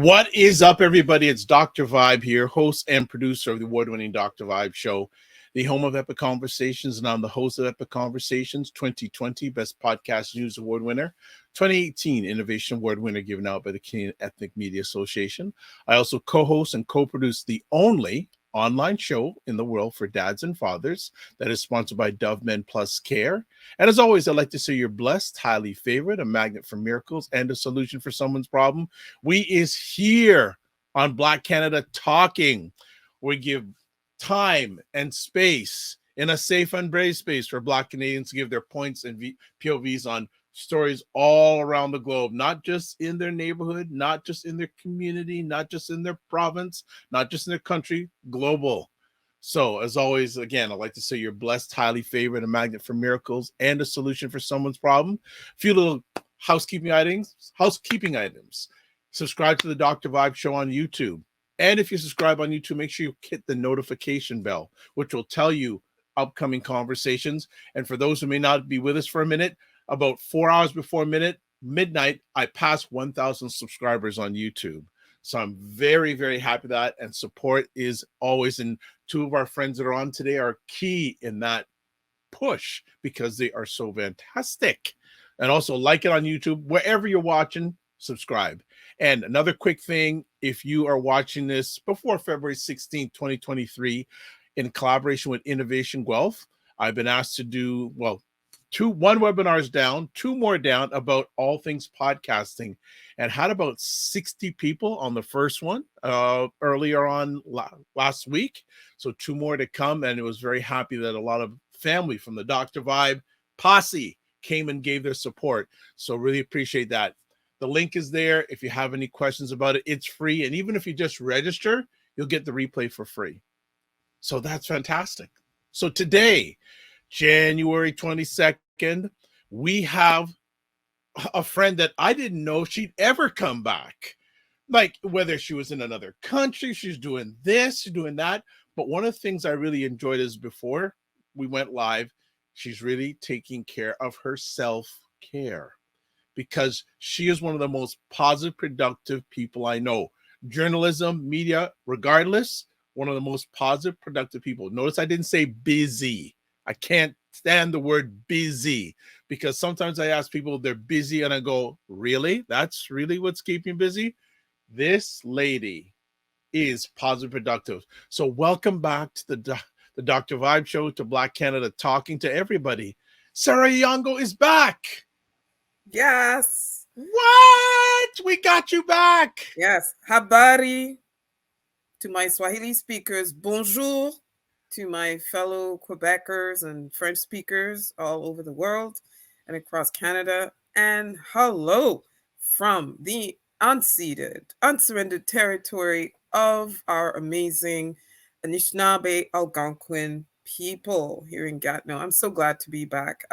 What is up, everybody? It's Dr. Vibe here, host and producer of the award-winning Dr. Vibe Show, the home of Epic Conversations, and I'm the host of Epic Conversations 2020 Best Podcast News Award winner, 2018 Innovation Award winner given out by the Canadian Ethnic Media Association. I also co-host and co-produce the only online show in the world for dads and fathers that is sponsored by Dove Men Plus Care. And as always, I'd like to say you're blessed, highly favored, a magnet for miracles, and a solution for someone's problem. We is here on Black Canada Talking. We give time and space in a safe and brave space for Black Canadians to give their points and POVs on stories all around the globe, not just in their neighborhood, not just in their community, not just in their province, not just in their country, global. So as always, again, I'd like to say you're blessed, highly favored, a magnet for miracles, and a solution for someone's problem. A few little housekeeping items. Subscribe to the Dr. Vibe Show on YouTube. And if you subscribe on YouTube, make sure you hit the notification bell, which will tell you upcoming conversations. And for those who may not be with us for a minute, about 4 hours before midnight, I passed 1,000 subscribers on YouTube. So I'm very, very happy with that. And support is always, and two of our friends that are on today are key in that push because they are so fantastic. And also like it on YouTube, wherever you're watching, subscribe. And another quick thing, if you are watching this before February 16th, 2023, in collaboration with Innovation Guelph, I've been asked to do, one webinars down, two more down about all things podcasting, and had about 60 people on the first one earlier on last week. So two more to come. And it was very happy that a lot of family from the Dr. Vibe posse came and gave their support. So really appreciate that. The link is there. If you have any questions about it, it's free. And even if you just register, you'll get the replay for free. So that's fantastic. So today, January 22nd, we have a friend that I didn't know she'd ever come back. Like whether she was in another country, she's doing this, she's doing that. But one of the things I really enjoyed is before we went live, she's really taking care of her self-care because she is one of the most positive, productive people I know. Journalism, media, regardless, one of the most positive, productive people. Notice I didn't say busy. I can't stand the word busy because sometimes I ask people they're busy and I go, really? That's really what's keeping you busy? This lady is positive, productive. So welcome back to the Dr. Vibe Show, to Black Canada Talking to everybody. Sarah Onyango is back. Yes. What? We got you back. Yes. Habari to my Swahili speakers. Bonjour to my fellow Quebecers and French speakers all over the world and across Canada. And hello from the unceded, unsurrendered territory of our amazing Anishinaabe Algonquin people here in Gatineau. I'm so glad to be back.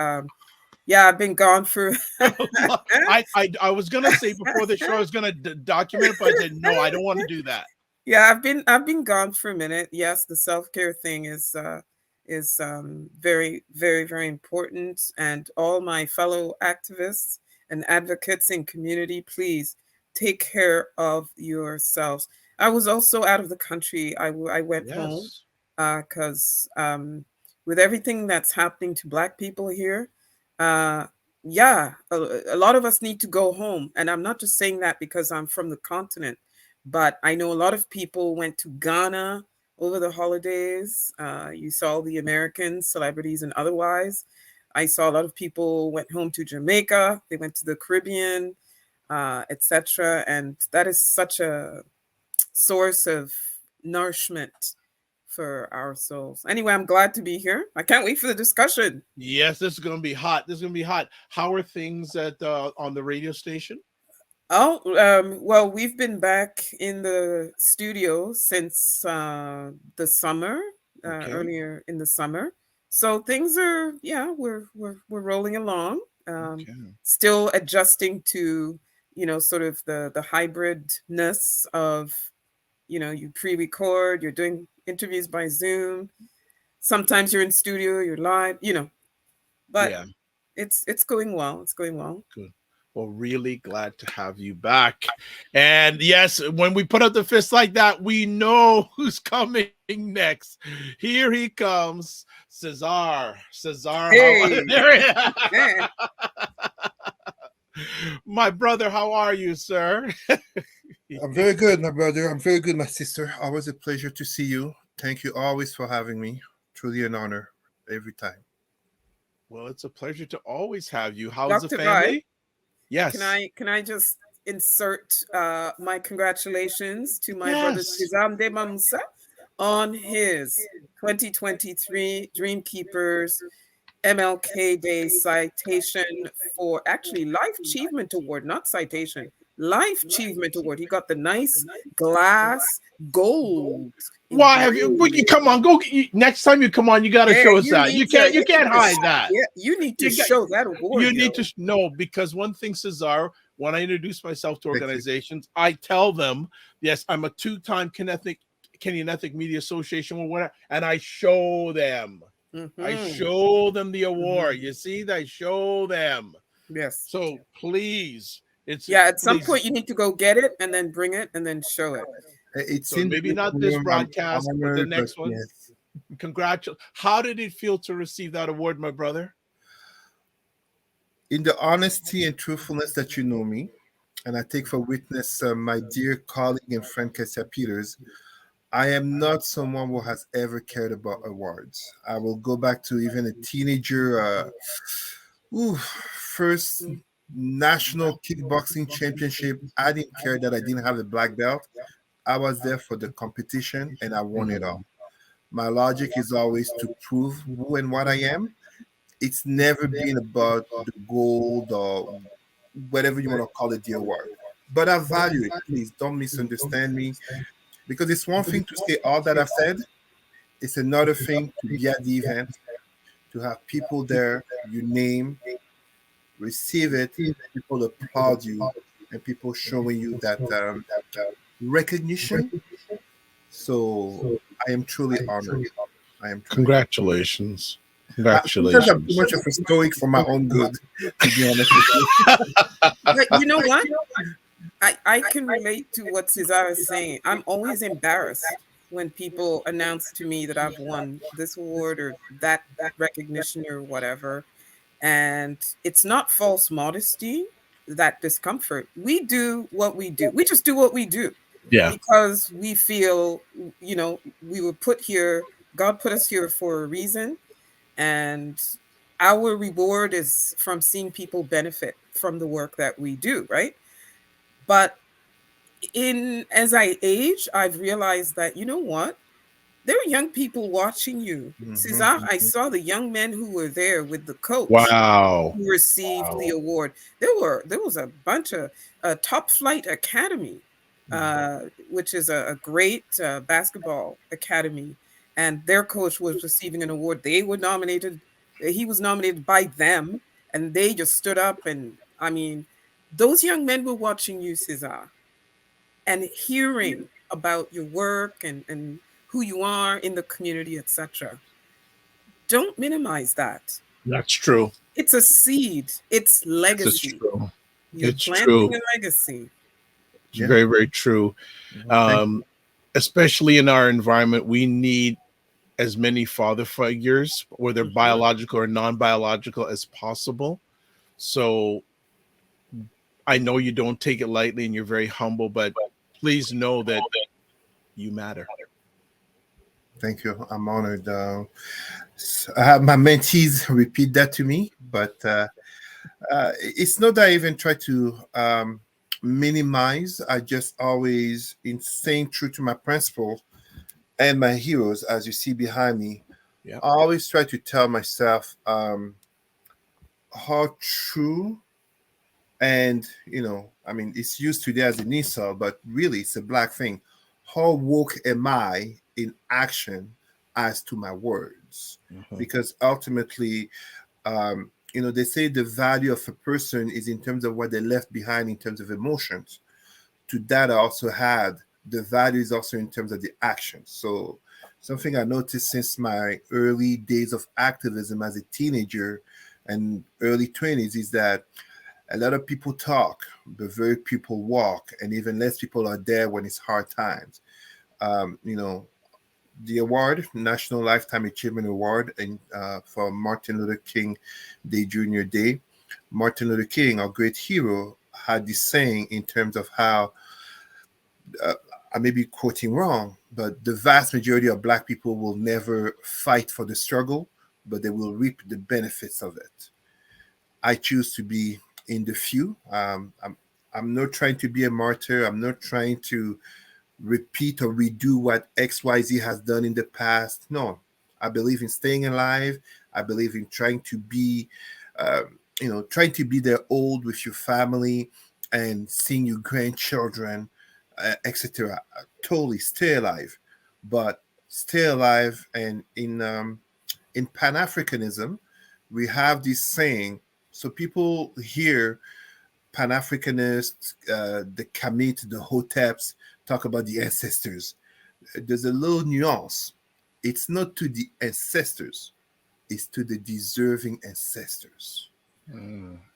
Yeah, I've been gone for. I was gonna say before the show I was gonna document, but I said no, I don't want to do that. Yeah, I've been gone for a minute. Yes, the self-care thing is very, very, very important. And all my fellow activists and advocates in community, please take care of yourselves. I was also out of the country. I went home because with everything that's happening to Black people here, a lot of us need to go home. And I'm not just saying that because I'm from the continent. But I know a lot of people went to Ghana over the holidays. You saw the American celebrities and otherwise. I saw a lot of people went home to Jamaica. They went to the Caribbean, etc. And that is such a source of nourishment for our souls. Anyway, I'm glad to be here. I can't wait for the discussion. Yes, this is going to be hot. How are things on the radio station? Oh, well, we've been back in the studio since the summer, earlier in the summer. So things are, we're rolling along. Still adjusting to, sort of the hybridness of, you pre-record, you're doing interviews by Zoom. Sometimes you're in studio, you're live, but it's going well. It's going well. Good. Well, really glad to have you back. And yes, when we put up the fist like that, we know who's coming next. Here he comes, Cesar. Cesar, how Hey, there man. my brother, how are you, sir? I'm very good, my brother. I'm very good, my sister. Always a pleasure to see you. Thank you always for having me. Truly an honor every time. Well, it's a pleasure to always have you. How's the Dr. Vi, family? Yes. can I just insert my congratulations to my brother Yes. Cesar Ndema-Moussa on his 2023 Dreamkeepers MLK Day citation for actually Life Achievement Award, not citation, Life Achievement Award. He got the nice glass gold Why have you? engraved. Come on, next time you come on. You got to Yeah, show us you that. need You to. can't. You You need can't to. hide that. Yeah, you need to You got. show that award, You need yo. to know, because one thing, Cesar, when I introduce myself to Thank you. organizations, I tell them, yes, I'm a two-time Kenyan Ethnic Media Association winner, and I show them. I Mm-hmm. show them the award. Mm-hmm. You see, I show them. Yes. So please, Yeah. At some please. point, you need to go get it and then bring it and then show it. It's So in the maybe not living this room. I'm broadcast, but the honored, but next one. yes. Congratulations. How did it feel to receive that award, my brother? In the honesty and truthfulness that you know me, and I take for witness my dear colleague and friend Kessia Peters, I am not someone who has ever cared about awards. I will go back to even a teenager. First national kickboxing championship. I didn't care that I didn't have a black belt. I was there for the competition and I won it all. My logic is always to prove who and what I am. It's never been about the gold or whatever you want to call it, the award. But I value it. Please don't misunderstand me, because it's one thing to say all that I've said. It's another thing to be at the event, to have people there, you name, receive it, people applaud you, and people showing you that recognition. So I am truly honored. I am truly honored. Congratulations. Sometimes I'm too Congratulations. much of a stoic for my own good, to be honest with you. But you know what? I can relate to what Cesar is saying. I'm always embarrassed when people announce to me that I've won this award or that recognition or whatever. And it's not false modesty, that discomfort. We do what we do. We just do what we do Yeah, because we feel, we were put here, God put us here for a reason. And our reward is from seeing people benefit from the work that we do, right? But in as I age, I've realized that, you know what? There are young people watching you. Mhm, Cesar, I mhm, saw the young men who were there with the coach wow. who received the award. There was a bunch of Top Flight Academy, mhm. which is a great basketball academy, and their coach was receiving an award. They were nominated. He was nominated by them, and they just stood up. And I mean, those young men were watching you, Cesar, and hearing about your work and who you are in the community, etc. Don't minimize that. That's true. It's a seed. It's It's legacy. true. You're It's planting true. a legacy. It's Yeah. very, very true. Thank Um, especially in our environment, we need as many father figures, whether Mhm. biological or non-biological, as possible. So I know you don't take it lightly and you're very humble, but please know that you matter. Thank you. I'm honored. I have my mentees repeat that to me, but it's not that I even try to minimize. I just always, in staying true to my principle and my heroes, as you see behind me, Yeah. I always try to tell myself how true, and I mean, it's used today as an insult, but really it's a black thing. How woke am I in action as to my words? Mhm. Because ultimately, they say the value of a person is in terms of what they left behind in terms of emotions. To that, I also had the value is also in terms of the actions. So, something I noticed since my early days of activism as a teenager and early 20s is that A lot of people talk, but very people walk, and even less people are there when it's hard times. You know, the award, National Lifetime Achievement Award, and for Martin Luther King Day Jr. Day. Martin Luther King, our great hero, had this saying in terms of how uh, I may be quoting wrong, but the vast majority of Black people will never fight for the struggle, but they will reap the benefits of it. I choose to be in the few. I'm not trying to be a martyr. I'm not trying to repeat or redo what XYZ has done in the past. No, I believe in staying alive. I believe in trying to be, trying to be there old with your family and seeing your grandchildren, etc. Totally stay alive, but stay alive. And in Pan Africanism, we have this saying. So people hear Pan Africanists, the Kamit, the Hoteps talk about the ancestors. There's a little nuance. It's not to the ancestors, it's to the deserving ancestors.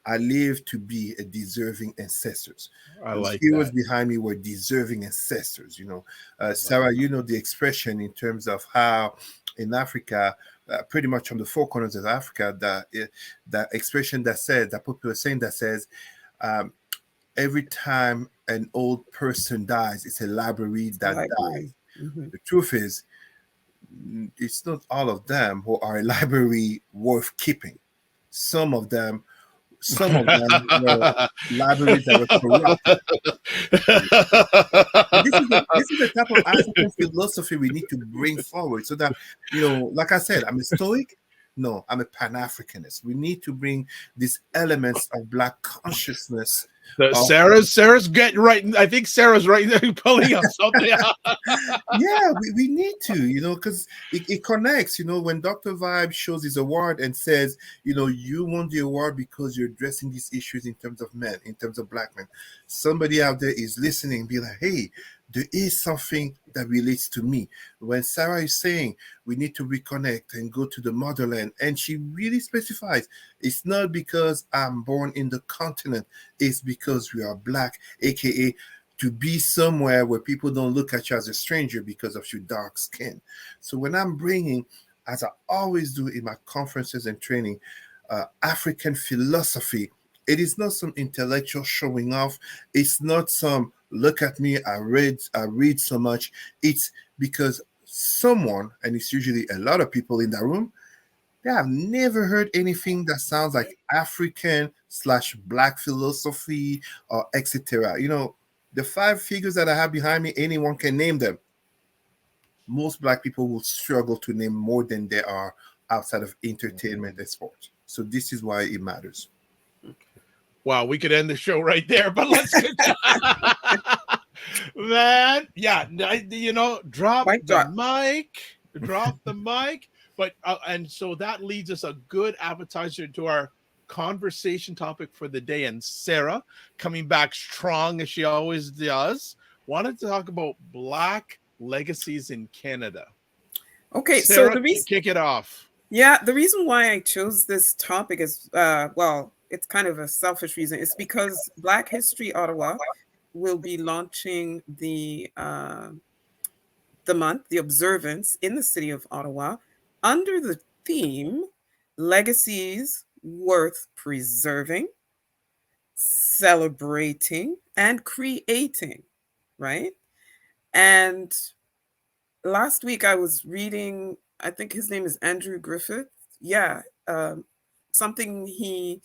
I live to be a deserving ancestors. I Those like heroes that. behind me were deserving ancestors. Sarah, you know the expression in terms of how in Africa, pretty much on the four corners of Africa, that expression that says, that popular saying that says, um, every time an old person dies, it's a library that dies. Library. Mhm. The truth is, it's not all of them who are a library worth keeping. Some of them, some of them were libraries that were corrupted. And this is the type of African philosophy we need to bring forward, so that, like I said, I'm a Stoic. No, I'm a Pan-Africanist. We need to bring these elements of Black consciousness. Sarah's getting right. I think Sarah's right there pulling up something. Yeah, we need to, because it connects. When Dr. Vibe shows his award and says, you won the award because you're addressing these issues in terms of men, in terms of Black men. Somebody out there is listening, be like, hey, there is something that relates to me. When Sarah is saying we need to reconnect and go to the motherland, and she really specifies, it's not because I'm born in the continent, it's because we are Black, aka to be somewhere where people don't look at you as a stranger because of your dark skin. So when I'm bringing, as I always do in my conferences and training, African philosophy, it is not some intellectual showing off. It's not some look at me, I read so much. It's because someone, and it's usually a lot of people in that room, they have never heard anything that sounds like African/Black philosophy or etc. The five figures that I have behind me, anyone can name them. Most Black people will struggle to name more than there are outside of entertainment and sport. So this is why it matters. Wow, we could end the show right there, but let's man, yeah, drop Mic the drop. mic. But and so that leads us a good appetizer to our conversation topic for the day. And Sarah, coming back strong as she always does, wanted to talk about Black legacies in Canada. Okay, Sarah, so the reason, kick it off. yeah, the reason why I chose this topic is, well, it's kind of a selfish reason. It's because Black History Ottawa will be launching the month, the observance in the city of Ottawa, under the theme Legacies Worth Preserving, Celebrating, and Creating, right? And last week I was reading, I think his name is Andrew Griffith. Yeah, something he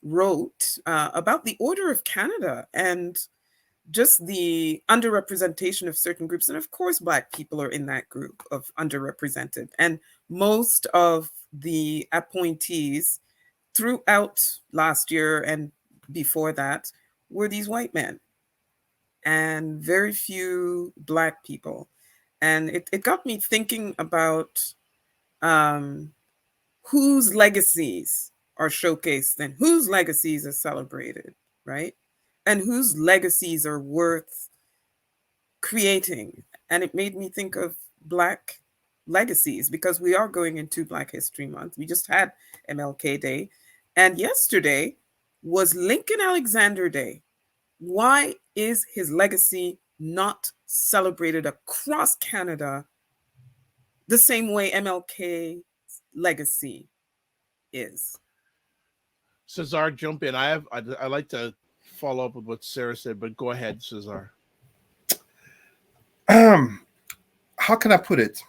wrote about the Order of Canada and just the underrepresentation of certain groups. And of course, Black people are in that group of underrepresented. And most of the appointees throughout last year and before that were these white men and very few Black people. And it got me thinking about whose legacies are showcased and whose legacies are celebrated, right? And whose legacies are worth creating. And it made me think of Black legacies because we are going into Black History Month. We just had MLK Day. And yesterday was Lincoln Alexander Day. Why is his legacy not celebrated across Canada the same way MLK's legacy is? Cesar, jump in. I like to follow up with what Sarah said, but go ahead, Cesar. How can I put it?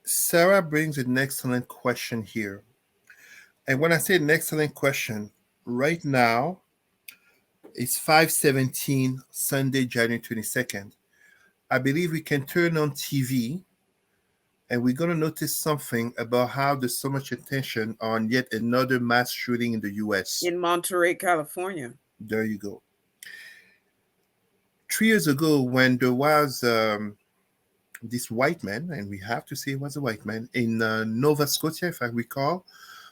Sarah brings an excellent question here. And when I say an excellent question, right now it's 5:17 Sunday, January 22nd. I believe we can turn on TV and we're going to notice something about how there's so much attention on yet another mass shooting in the US. In Monterey, California. There you go. 3 years ago, when there was this white man, and we have to say he was a white man, in Nova Scotia, if I recall,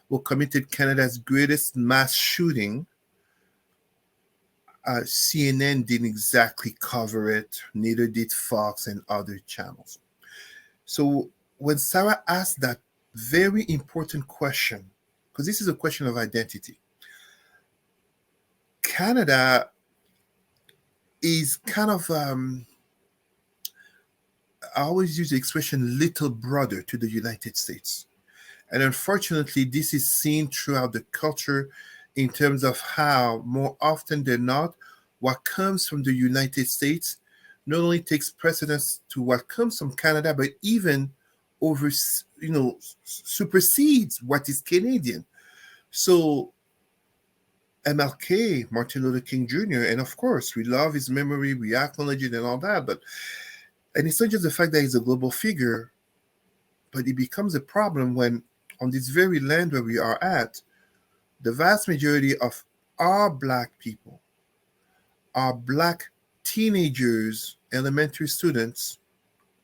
who committed Canada's greatest mass shooting, CNN didn't exactly cover it, neither did Fox and other channels. So when Sarah asked that very important question, because this is a question of identity, Canada is kind of, I always use the expression little brother to the United States. And unfortunately, this is seen throughout the culture in terms of how, more often than not, what comes from the United States not only takes precedence to what comes from Canada, but even supersedes what is Canadian. So MLK, Martin Luther King Jr., and of course, we love his memory, we acknowledge it and all that, and it's not just the fact that he's a global figure, but it becomes a problem when on this very land where we are at, the vast majority of our Black people, our Black teenagers, elementary students,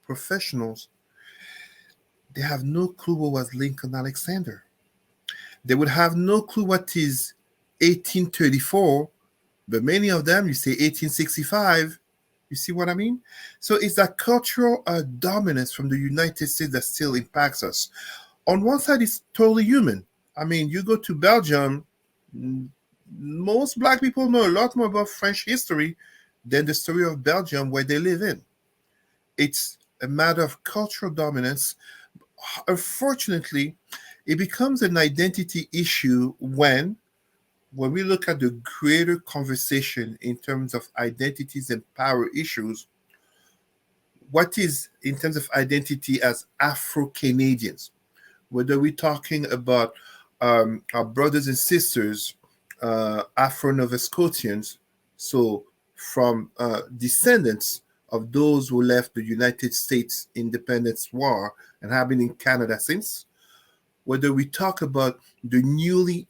professionals, they have no clue what was Lincoln Alexander. They would have no clue what is 1834, but many of them, you say 1865, you see what I mean? So it's that cultural dominance from the United States that still impacts us. On one side, it's totally human. I mean, you go to Belgium, most Black people know a lot more about French history than the story of Belgium where they live in. It's a matter of cultural dominance. Unfortunately, it becomes an identity issue when we look at the greater conversation in terms of identities and power issues. What is, in terms of identity as Afro-Canadians, whether we're talking about our brothers and sisters, Afro-Nova Scotians, so from descendants of those who left the United States Independence War and have been in Canada since, whether we talk about the newly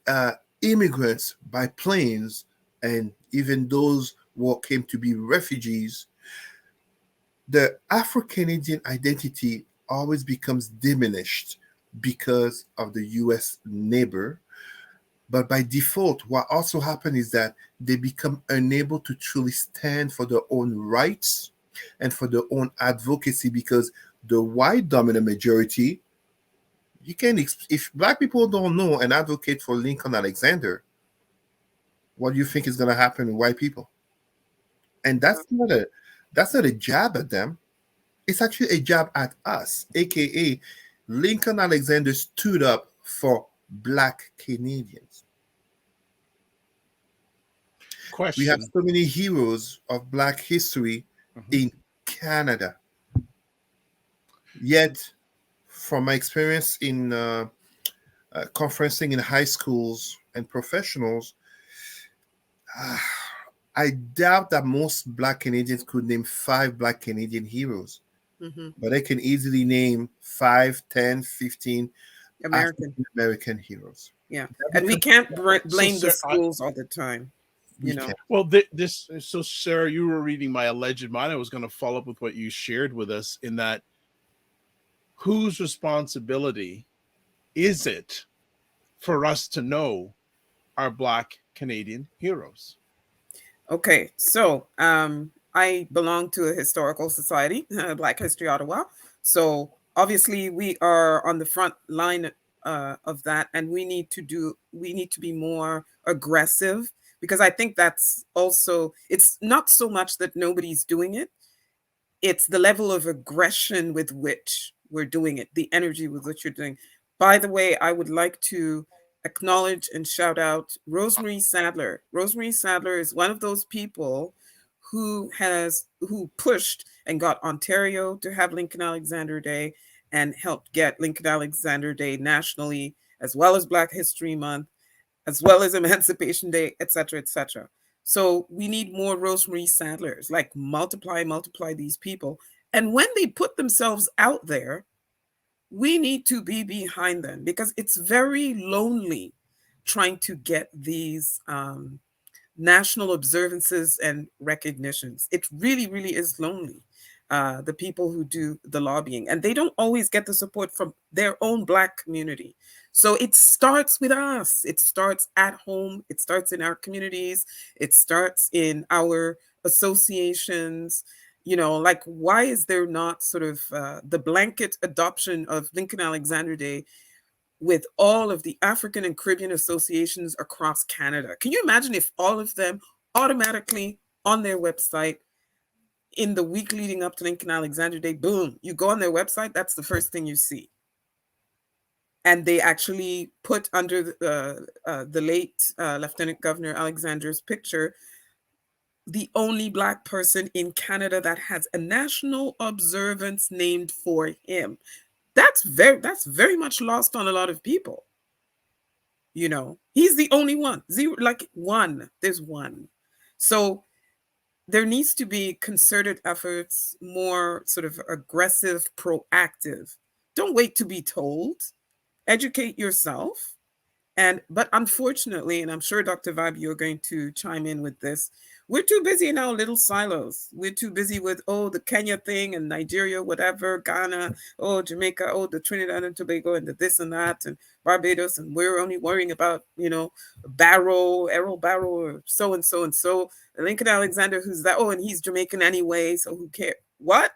immigrants by planes and even those who came to be refugees, the Afro-Canadian identity always becomes diminished because of the US neighbor. But by default, what also happens is that they become unable to truly stand for their own rights and for their own advocacy, because the white dominant majority, you can, if Black people don't know and advocate for Lincoln Alexander, what do you think is going to happen with white people? And that's not a jab at them. It's actually a jab at us, aka Lincoln Alexander stood up for Black Canadians. Question. We have so many heroes of Black history in Canada. Yet, from my experience in conferencing in high schools and professionals, I doubt that most Black Canadians could name 5 Black Canadian heroes. But they can easily name 5, 10, 15 American heroes. Yeah. And we can't blame the schools all the time. Well, so Sarah, you were reading my alleged mind. I was going to follow up with what you shared with us in that, whose responsibility is it for us to know our Black Canadian heroes? Okay, so I belong to a historical society, Black History Ottawa. So obviously we are on the front line of that, and we need to be more aggressive, because I think that's also, it's not so much that nobody's doing it, it's the level of aggression with which we're doing it, the energy with which you're doing. By the way, I would like to acknowledge and shout out Rosemary Sadler. Rosemary Sadler is one of those people who pushed and got Ontario to have Lincoln Alexander Day and helped get Lincoln Alexander Day nationally, as well as Black History Month, as well as Emancipation Day, etc., etc. So we need more Rosemary Sadlers, like multiply these people. And when they put themselves out there, we need to be behind them, because it's very lonely trying to get these national observances and recognitions. It really, really is lonely. The people who do the lobbying, and they don't always get the support from their own Black community. So it starts with us. It starts at home. It starts in our communities. It starts in our associations. You know, like, why is there not sort of the blanket adoption of Lincoln Alexander Day with all of the African and Caribbean associations across Canada? Can you imagine if all of them automatically on their website in the week leading up to Lincoln Alexander Day, boom, you go on their website, that's the first thing you see. And they actually put under the late Lieutenant Governor Alexander's picture, the only Black person in Canada that has a national observance named for him. That's very much lost on a lot of people. You know, he's the only one. Zero, like one. There's one. So there needs to be concerted efforts, more sort of aggressive, proactive. Don't wait to be told. Educate yourself. But unfortunately, and I'm sure Dr. Vibe, you're going to chime in with this, we're too busy in our little silos. We're too busy with, oh, the Kenya thing and Nigeria, whatever, Ghana, oh, Jamaica, oh, the Trinidad and Tobago and the this and that and Barbados. And we're only worrying about, you know, Errol Barrow or so and so and so. Lincoln Alexander, who's that? Oh, and he's Jamaican anyway, so who cares? What?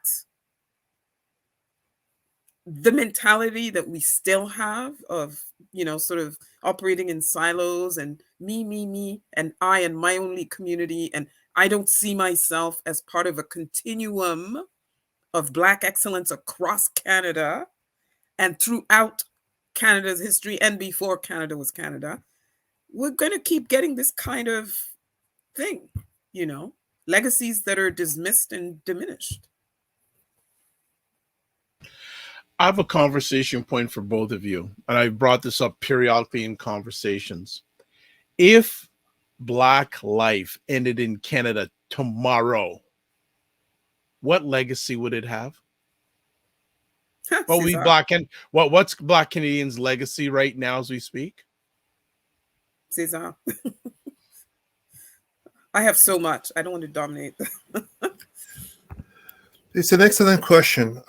The mentality that we still have of, you know, sort of operating in silos and me, and I and my only community, and I don't see myself as part of a continuum of Black excellence across Canada and throughout Canada's history and before Canada was Canada. We're going to keep getting this kind of thing, you know, legacies that are dismissed and diminished. I have a conversation point for both of you, and I've brought this up periodically in conversations. If Black life ended in Canada tomorrow, what legacy would it have? Well, what's Black Canadians' legacy right now as we speak? Cesar. I have so much. I don't want to dominate. It's an excellent question.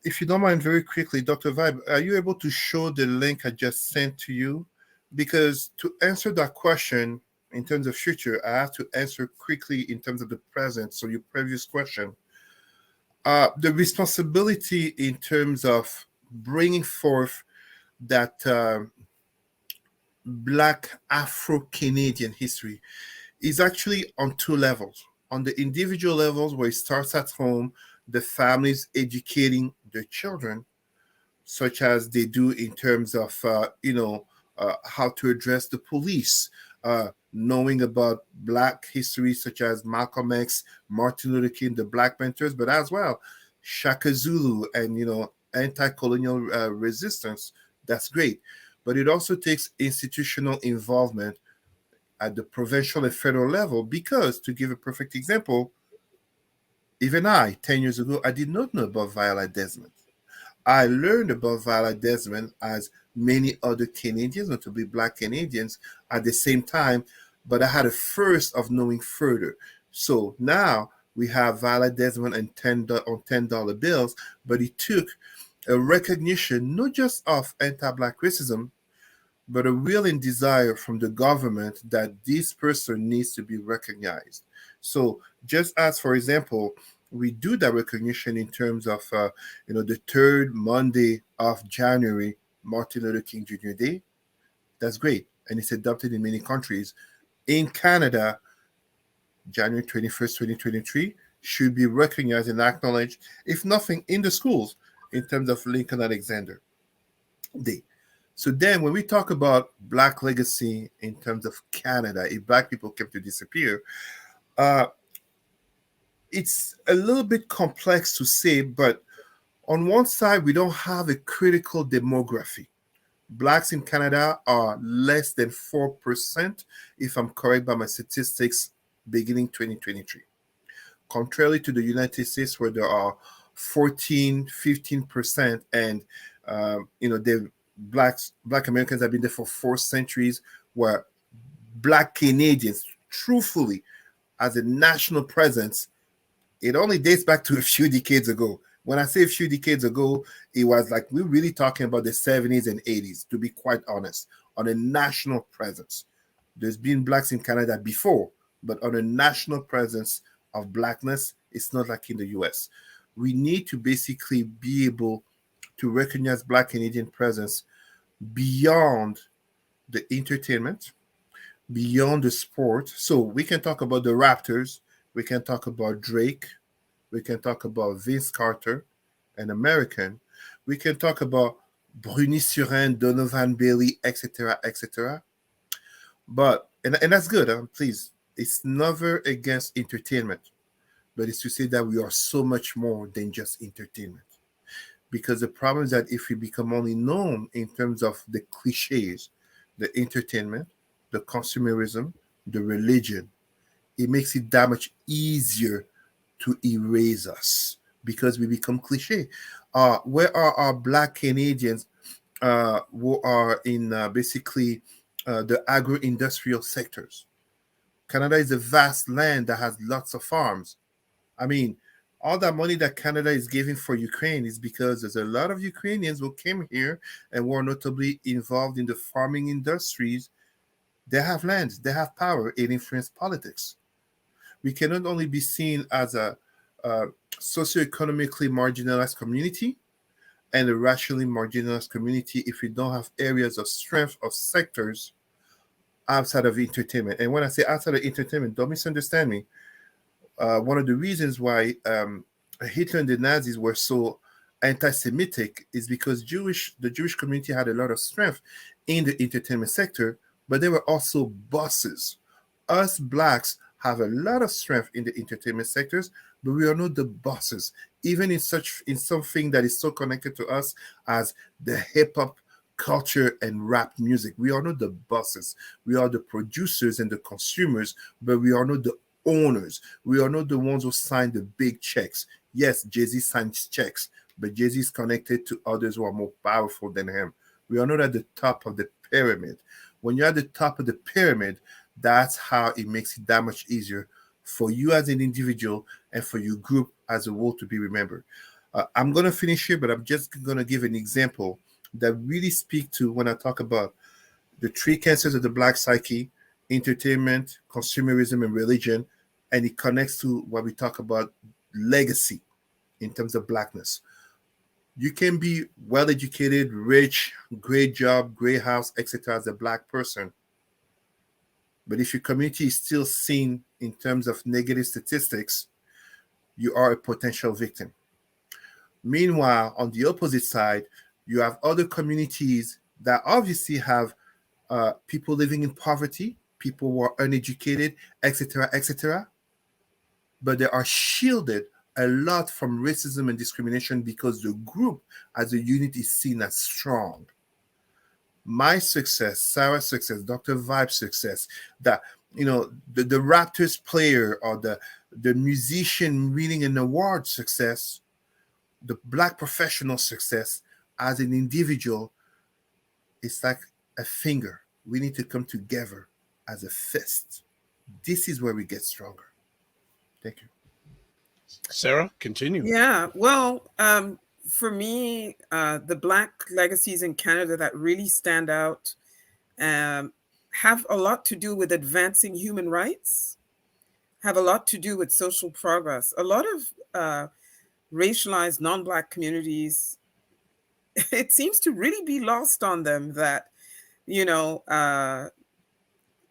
If you don't mind, very quickly, Dr. Vibe, are you able to show the link I just sent to you? Because to answer that question in terms of future, I have to answer quickly in terms of the present. So your previous question, the responsibility in terms of bringing forth that Black Afro-Canadian history is actually on two levels. On the individual levels, where it starts at home, the families educating their children, such as they do in terms of, how to address the police, knowing about Black history, such as Malcolm X, Martin Luther King, the Black Panthers, but as well, Shaka Zulu and, anti-colonial resistance. That's great. But it also takes institutional involvement at the provincial and federal level, because, to give a perfect example, even I, 10 years ago, I did not know about Viola Desmond. I learned about Viola Desmond as many other Canadians, notably Black Canadians, at the same time, but I had a first of knowing further. So now we have Viola Desmond and on $10 bills, but it took a recognition not just of anti-Black racism, but a willing desire from the government that this person needs to be recognized. So just as, for example, we do that recognition in terms of, the third Monday of January Martin Luther King Jr. Day. That's great. And it's adopted in many countries. In Canada, January 21st, 2023, should be recognized and acknowledged, if nothing, in the schools in terms of Lincoln Alexander Day. So then when we talk about Black legacy in terms of Canada, if Black people kept to disappear, uh, it's a little bit complex to say, but on one side, we don't have a critical demography. Blacks in Canada are less than 4%, if I'm correct by my statistics, beginning 2023. Contrary to the United States, where there are 14, 15%, and the Black Americans have been there for 4 centuries, where Black Canadians, truthfully, as a national presence, it only dates back to a few decades ago. When I say a few decades ago, it was like we're really talking about the 70s and 80s, to be quite honest, on a national presence. There's been Blacks in Canada before, but on a national presence of Blackness, it's not like in the US. We need to basically be able to recognize Black Canadian presence beyond the entertainment, beyond the sport. So we can talk about the Raptors, we can talk about Drake, we can talk about Vince Carter, an American. We can talk about Bruni Surin, Donovan Bailey, etc., etc. But and that's good. Please, it's never against entertainment, but it's to say that we are so much more than just entertainment. Because the problem is that if we become only known in terms of the cliches, the entertainment, the consumerism, the religion, it makes it that much easier to erase us because we become cliche. Where are our Black Canadians who are in basically the agro-industrial sectors? Canada is a vast land that has lots of farms. I mean, all that money that Canada is giving for Ukraine is because there's a lot of Ukrainians who came here and were notably involved in the farming industries. They have land, they have power, it influences politics. We cannot only be seen as a socioeconomically marginalized community and a racially marginalized community if we don't have areas of strength of sectors outside of entertainment. And when I say outside of entertainment, don't misunderstand me. One of the reasons why Hitler and the Nazis were so anti-Semitic is because the Jewish community had a lot of strength in the entertainment sector, but they were also bosses. Us Blacks have a lot of strength in the entertainment sectors, but we are not the bosses. Even in something that is so connected to us as the hip hop culture and rap music, we are not the bosses. We are the producers and the consumers, but we are not the owners. We are not the ones who sign the big checks. Yes, Jay-Z signs checks, but Jay-Z is connected to others who are more powerful than him. We are not at the top of the pyramid. When you're at the top of the pyramid, that's how it makes it that much easier for you as an individual and for your group as a whole to be remembered. I'm going to finish here, but I'm just going to give an example that really speak to when I talk about the three cancers of the Black psyche: entertainment, consumerism, and religion. And it connects to what we talk about legacy in terms of Blackness. You can be well educated, rich, great job, great house, etc. as a Black person. But if your community is still seen in terms of negative statistics, you are a potential victim. Meanwhile, on the opposite side, you have other communities that obviously have people living in poverty, people who are uneducated, etc., etc. But they are shielded a lot from racism and discrimination because the group as a unit is seen as strong. My success, Sarah's success, Dr. Vibe's success, that the Raptors player or the musician winning an award success, the Black professional success as an individual, it's like a finger. We need to come together as a fist. This is where we get stronger. Thank you. Sarah, continue. Yeah, well, for me, the Black legacies in Canada that really stand out have a lot to do with advancing human rights, have a lot to do with social progress. A lot of racialized non-Black communities it seems to really be lost on them that, you know,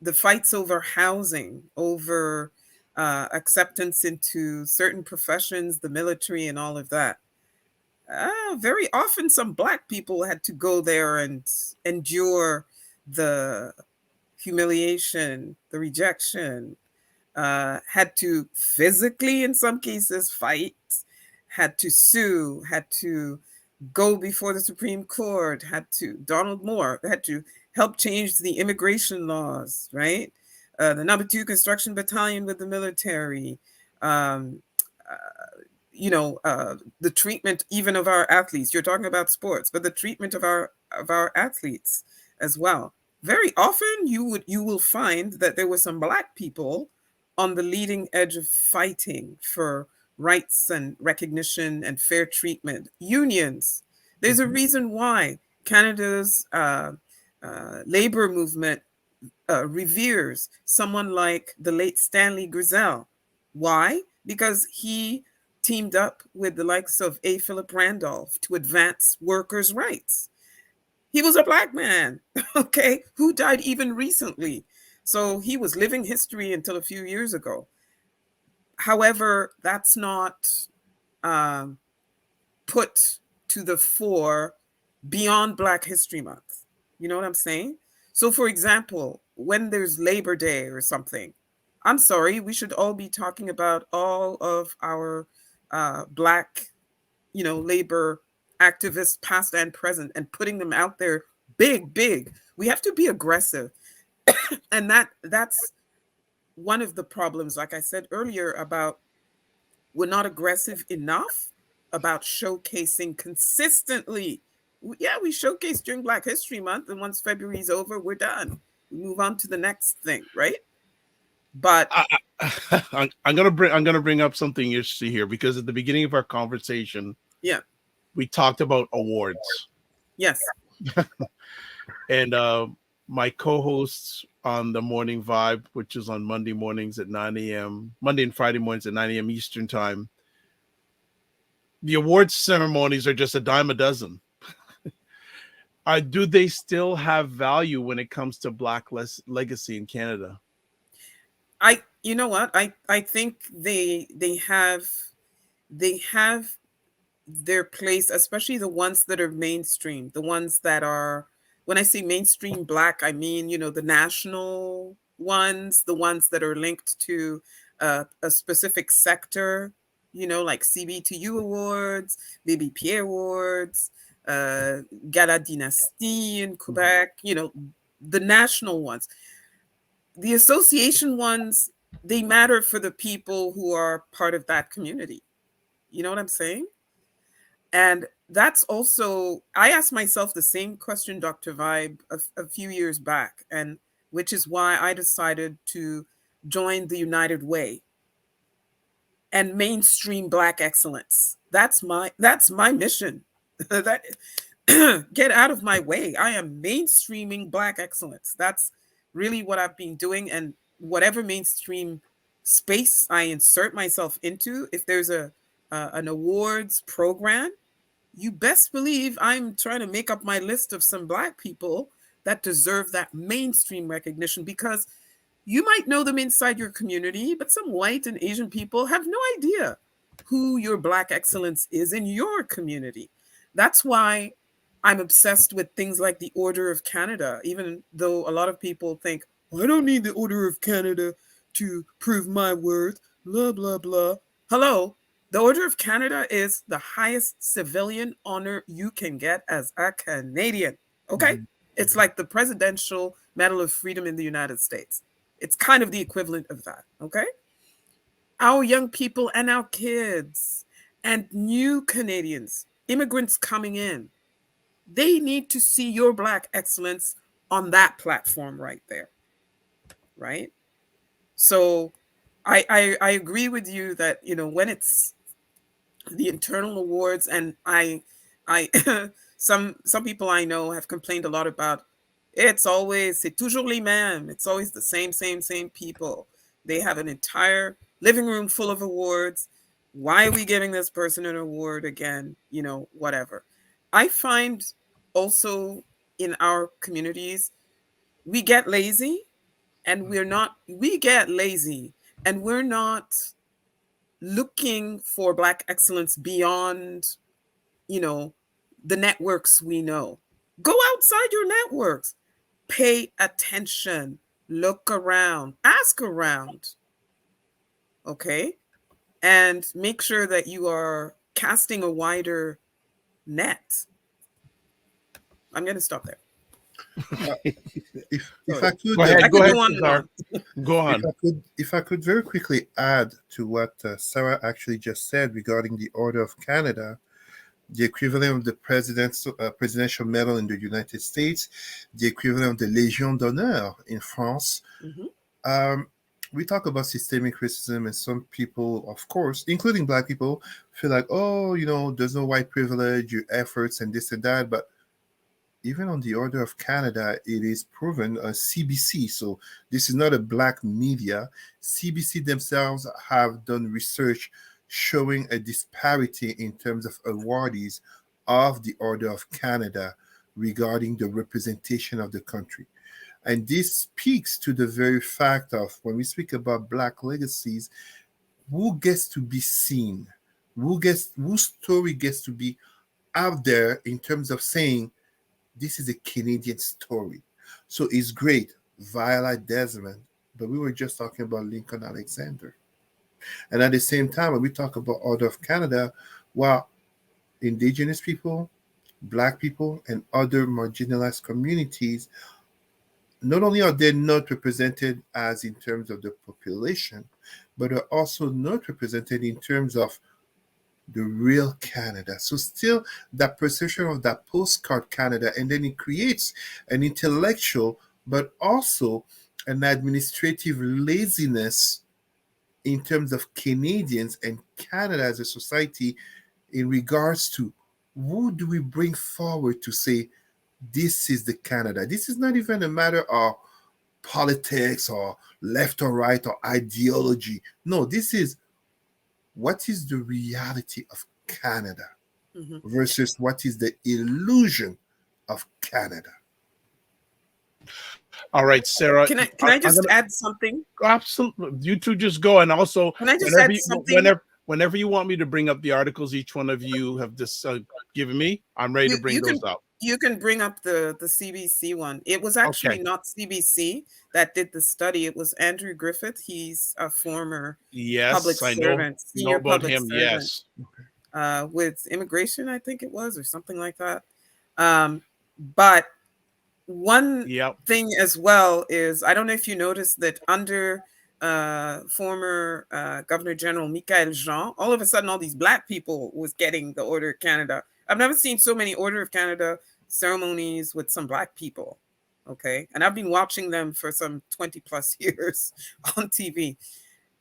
the fights over housing, over acceptance into certain professions, the military, and all of that. Very often, some Black people had to go there and endure the humiliation, the rejection, had to physically, in some cases, fight, had to sue, had to go before the Supreme Court, Donald Moore had to help change the immigration laws, right? The number 2 construction battalion with the military, um, the treatment even of our athletes. You're talking about sports, but the treatment of our athletes as well. Very often you will find that there were some Black people on the leading edge of fighting for rights and recognition and fair treatment. Unions. There's a reason why Canada's labor movement reveres someone like the late Stanley Grizel. Why? Because he teamed up with the likes of A. Philip Randolph to advance workers' rights. He was a Black man, okay, who died even recently. So he was living history until a few years ago. However, that's not put to the fore beyond Black History Month. You know what I'm saying? So, for example, when there's Labor Day or something, I'm sorry, we should all be talking about all of our Black, labor activists, past and present, and putting them out there big. We have to be aggressive. And that's one of the problems, like I said earlier, about we're not aggressive enough about showcasing consistently. Yeah, we showcase during Black History Month, and once February's over, we're done. We move on to the next thing, right? But I'm gonna bring up something interesting here, because at the beginning of our conversation, yeah, we talked about awards. Yes. And my co-hosts on the Morning Vibe, which is on Monday mornings at 9 a.m., Monday and Friday mornings at 9 a.m. Eastern time, the awards ceremonies are just a dime a dozen. Do they still have value when it comes to Black legacy in Canada? You know what? I think they have their place, especially the ones that are mainstream, the ones that are, when I say mainstream Black, I mean, the national ones, the ones that are linked to a specific sector, like CBTU awards, Baby Pierre awards, Gala Dynastie in Quebec, the national ones. The association ones, they matter for the people who are part of that community. You know what I'm saying? And that's also, I asked myself the same question, Dr. Vibe, a few years back, and which is why I decided to join the United Way and mainstream Black excellence. That's my mission. That get out of my way. I am mainstreaming Black excellence. That's really what I've been doing. And whatever mainstream space I insert myself into, if there's an awards program, you best believe I'm trying to make up my list of some Black people that deserve that mainstream recognition, because you might know them inside your community, but some white and Asian people have no idea who your Black excellence is in your community. That's why I'm obsessed with things like the Order of Canada, even though a lot of people think, I don't need the Order of Canada to prove my worth, blah, blah, blah. Hello, the Order of Canada is the highest civilian honor you can get as a Canadian, okay? Mm-hmm. It's like the Presidential Medal of Freedom in the United States. It's kind of the equivalent of that, okay? Our young people and our kids and new Canadians, immigrants coming in, they need to see your Black excellence on that platform right there, right? So I agree with you that, when it's the internal awards, and I some people I know have complained a lot about, c'est toujours les mêmes. It's always the same people. They have an entire living room full of awards. Why are we giving this person an award again? Whatever. I find also in our communities, we get lazy and we get lazy and we're not looking for Black excellence beyond, you know, the networks we know. Go outside your networks, pay attention, look around, ask around, okay? And make sure that you are casting a wider net. I'm going to stop there. If I could, Go ahead. I Go could ahead, go on and Cesar. on. Go on. if I could very quickly add to what Sarah actually just said regarding the Order of Canada, the equivalent of the presidential medal in the United States, the equivalent of the Légion d'honneur in France. Mhm. We talk about systemic racism, and some people, of course, including Black people, feel like, oh, there's no white privilege, your efforts, and this and that. But even on the Order of Canada, it is proven, CBC, so this is not a Black media. CBC themselves have done research showing a disparity in terms of awardees of the Order of Canada regarding the representation of the country. And this speaks to the very fact of when we speak about Black legacies, who gets to be seen, whose story gets to be out there in terms of saying, this is a Canadian story. So it's great, Viola Desmond, but we were just talking about Lincoln Alexander. And at the same time, when we talk about Order of Canada, well, Indigenous people, Black people, and other marginalized communities, not only are they not represented as in terms of the population, but are also not represented in terms of the real Canada. So still that perception of that postcard Canada, and then it creates an intellectual, but also an administrative laziness in terms of Canadians and Canada as a society in regards to who do we bring forward to say, this is the Canada. This is not even a matter of politics or left or right or ideology. No, this is what is the reality of Canada Mhm. versus what is the illusion of Canada. All right, Sarah. Can I'm I just gonna add something? absolutely. You two just go, and also Can I just whenever add you, something? whenever you want me to bring up the articles each one of you have just given me, I'm ready to bring You those can up. bring up the CBC one. It was actually Okay. not CBC that did the study. It was Andrew Griffith. He's a former public Yes, I servant, know senior about public him. servant, Yes. with immigration, I think it was, or something like that. But one Yep. thing as well is, I don't know if you noticed that under former Governor General Michael Jean, all of a sudden all these Black people was getting the Order of Canada. I've never seen so many Order of Canada ceremonies with some Black people. Okay. And I've been watching them for some 20 plus years on TV.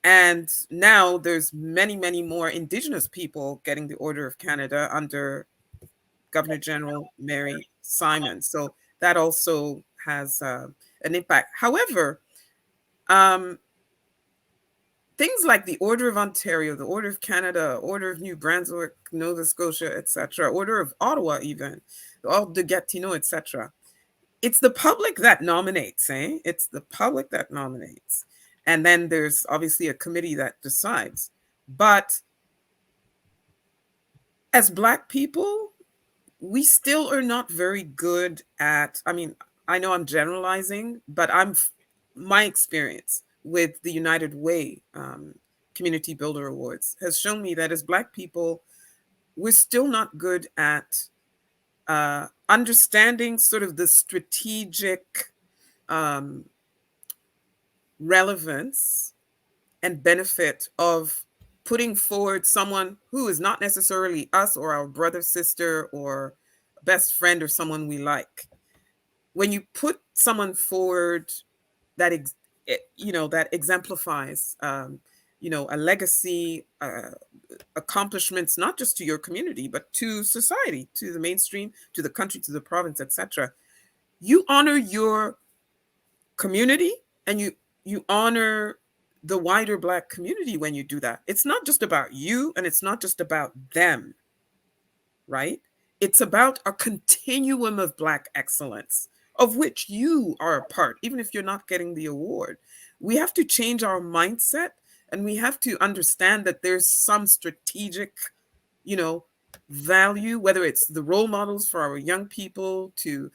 And now there's many, many more Indigenous people getting the Order of Canada under Governor General Mary Simon. So that also has an impact. However, things like the Order of Ontario, the Order of Canada, Order of New Brunswick, Nova Scotia, etc., Order of Ottawa, even the Ordre de Gatineau, etc. It's the public that nominates, eh? It's the public that nominates, and then there's obviously a committee that decides. But as Black people, we still are not very good at, I mean, I know I'm generalizing, but my experience with the United Way Community Builder Awards has shown me that as Black people, we're still not good at understanding sort of the strategic relevance and benefit of putting forward someone who is not necessarily us or our brother, sister, or best friend, or someone we like. When you put someone forward that that exemplifies a legacy, accomplishments, not just to your community but to society, to the mainstream, to the country, to the province, etc., you honor your community, and you honor the wider Black community when you do that. It's not just about you, and it's not just about them, right? It's about a continuum of Black excellence, of which you are a part, even if you're not getting the award. We have to change our mindset, and we have to understand that there's some strategic, you know, value, whether it's the role models for our young people to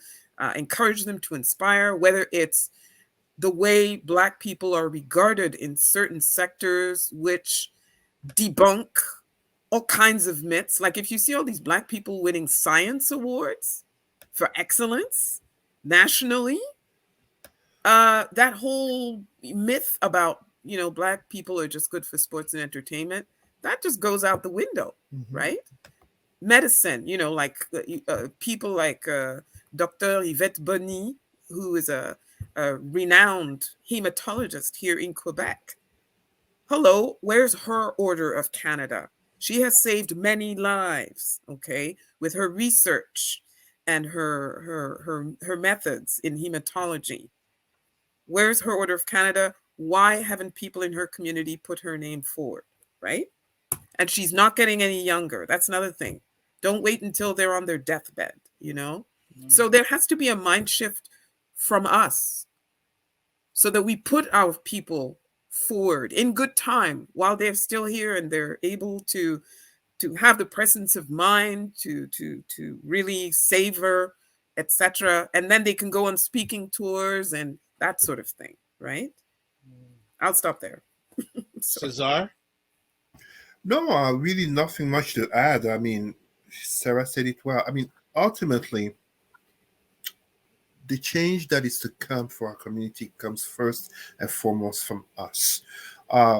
encourage them to inspire, whether it's the way Black people are regarded in certain sectors, which debunk all kinds of myths. Like if you see all these Black people winning science awards for excellence nationally, that whole myth about, you know, Black people are just good for sports and entertainment, that just goes out the window, right? Medicine, you know, like people like Dr. Yvette Bonny, who is a renowned hematologist here in Quebec. Hello, where's her Order of Canada? She has saved many lives, okay, with her research and her methods in hematology. Where's her Order of Canada? Why haven't people in her community put her name forward, right? And she's not getting any younger. That's another thing. Don't wait until they're on their deathbed, you know? So there has to be a mind shift from us so that we put our people forward in good time while they're still here and they're able to have the presence of mind to really savor, etc. And then they can go on speaking tours and that sort of thing, right? I'll stop there. Cesar? No, really nothing much to add. I mean, Sarah said it well. I mean, ultimately, the change that is to come for our community comes first and foremost from us.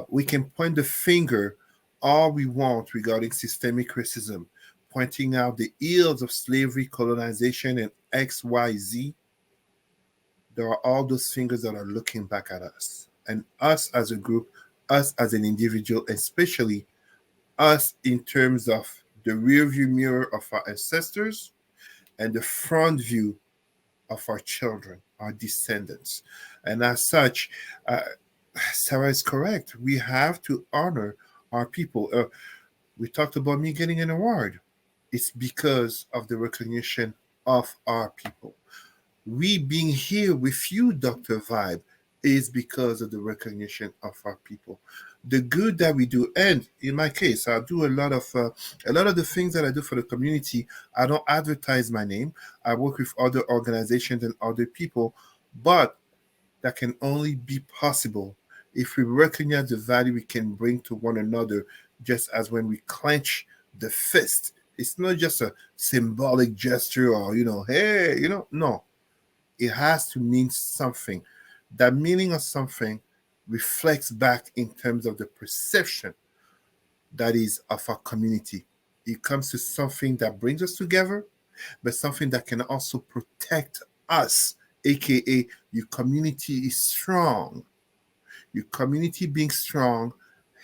We can point the finger all we want regarding systemic racism, pointing out the ills of slavery, colonization, and XYZ. There are all those fingers that are looking back at us. And us as a group, us as an individual, especially us in terms of the rear view mirror of our ancestors and the front view of our children, our descendants. And as such, Sarah is correct. We have to honor our people. We talked about me getting an award. It's because of the recognition of our people. We being here with you, Dr. Vibe, is because of the recognition of our people. The good that we do, and in my case, I do a lot of the things that I do for the community. I don't advertise my name. I work with other organizations and other people, but that can only be possible if we recognize the value we can bring to one another. Just as when we clench the fist, it's not just a symbolic gesture or hey, no, it has to mean something. That meaning of something reflects back in terms of the perception that is of our community. It comes to something that brings us together, but something that can also protect us, aka your community is strong. Your community being strong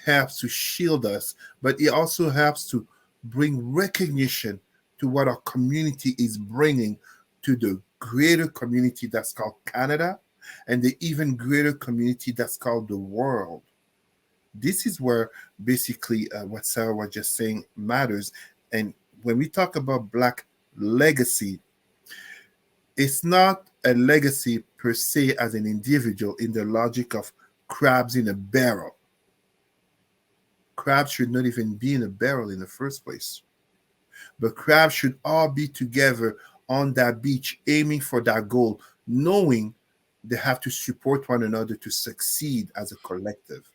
helps to shield us, but it also helps to bring recognition to what our community is bringing to the greater community that's called Canada and the even greater community that's called the world. This is where basically what Sarah was just saying matters. And when we talk about Black legacy, it's not a legacy per se as an individual in the logic of crabs in a barrel. Crabs should not even be in a barrel in the first place. But crabs should all be together on that beach, aiming for that goal, knowing they have to support one another to succeed as a collective.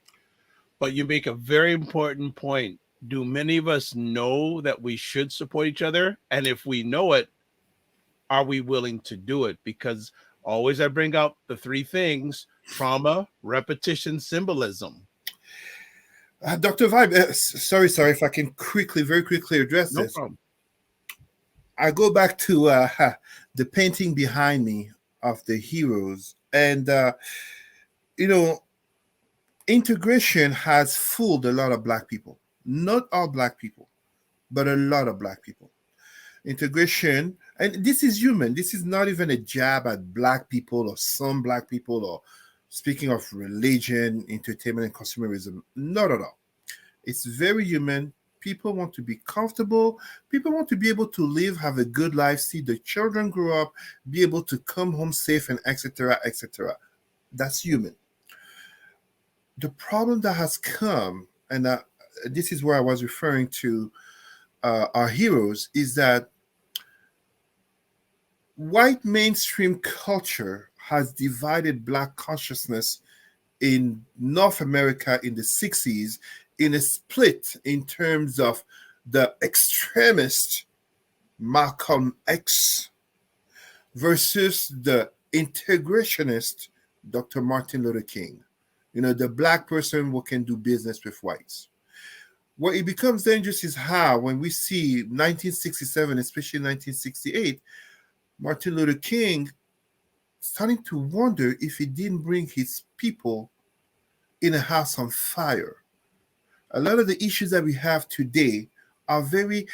But you make a very important point. Do many of us know that we should support each other? And if we know it, are we willing to do it? Because always I bring up the three things: trauma, repetition, symbolism. Dr. Vibe, sorry, if I can very quickly address No this. problem. I go back to the painting behind me of the heroes. And, integration has fooled a lot of Black people. Not all Black people, but a lot of Black people. Integration, and this is human. This is not even a jab at Black people or some Black people or speaking of religion, entertainment, and consumerism. Not at all. It's very human People want to be comfortable. People want to be able to live, have a good life, see the children grow up, be able to come home safe, and etc. etc. That's human. The problem that has come, and this is where I was referring to our heroes, is that white mainstream culture has divided Black consciousness in North America in the 60s in a split in terms of the extremist Malcolm X versus the integrationist Dr. Martin Luther King. You know, the Black person who can do business with whites. What it becomes dangerous is how, when we see 1967, especially 1968, Martin Luther King starting to wonder if he didn't bring his people in a house on fire. A lot of the issues that we have today are very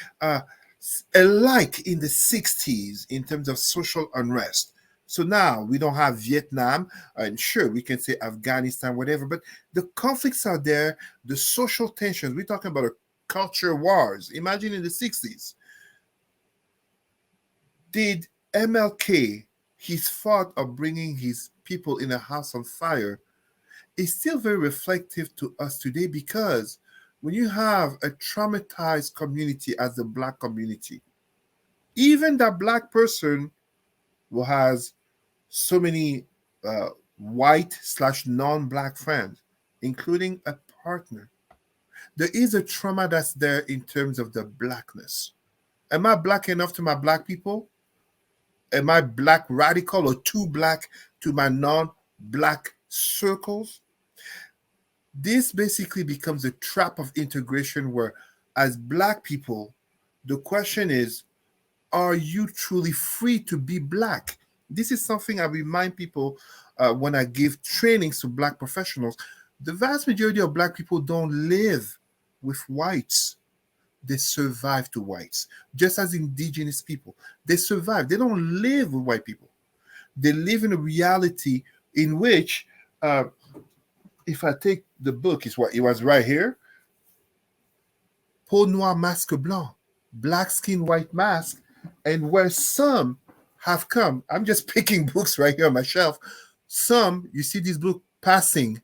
alike in the 60s in terms of social unrest. So now we don't have Vietnam, and sure, we can say Afghanistan, whatever, but the conflicts are there, the social tensions. We're talking about a culture wars. Imagine in the 60s. Did MLK, his thought of bringing his people in a house on fire, is still very reflective to us today, because when you have a traumatized community as the Black community, even that Black person who has so many white/non-Black friends, including a partner, there is a trauma that's there in terms of the Blackness. Am I Black enough to my Black people? Am I Black radical or too Black to my non-Black circles? This basically becomes a trap of integration where, as Black people, the question is, are you truly free to be Black? This is something I remind people when I give trainings to Black professionals. The vast majority of Black people don't live with whites. They survive to whites, just as indigenous people. They survive. They don't live with white people. They live in a reality in which, if I take the book, it's what it was right here. Peau noire, masque blanc, black skin, white mask, and where some have come. I'm just picking books right here on my shelf. Some, you see this book, Passing.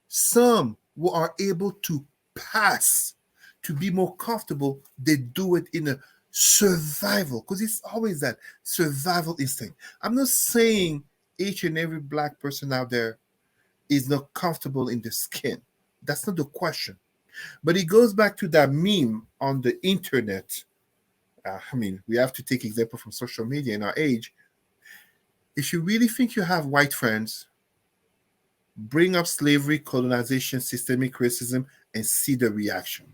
Some who are able to pass, to be more comfortable, they do it in a survival, because it's always that survival instinct. I'm not saying each and every Black person out there is not comfortable in the skin. That's not the question. But it goes back to that meme on the internet. I mean, we have to take example from social media in our age. If you really think you have white friends, bring up slavery, colonization, systemic racism, and see the reaction.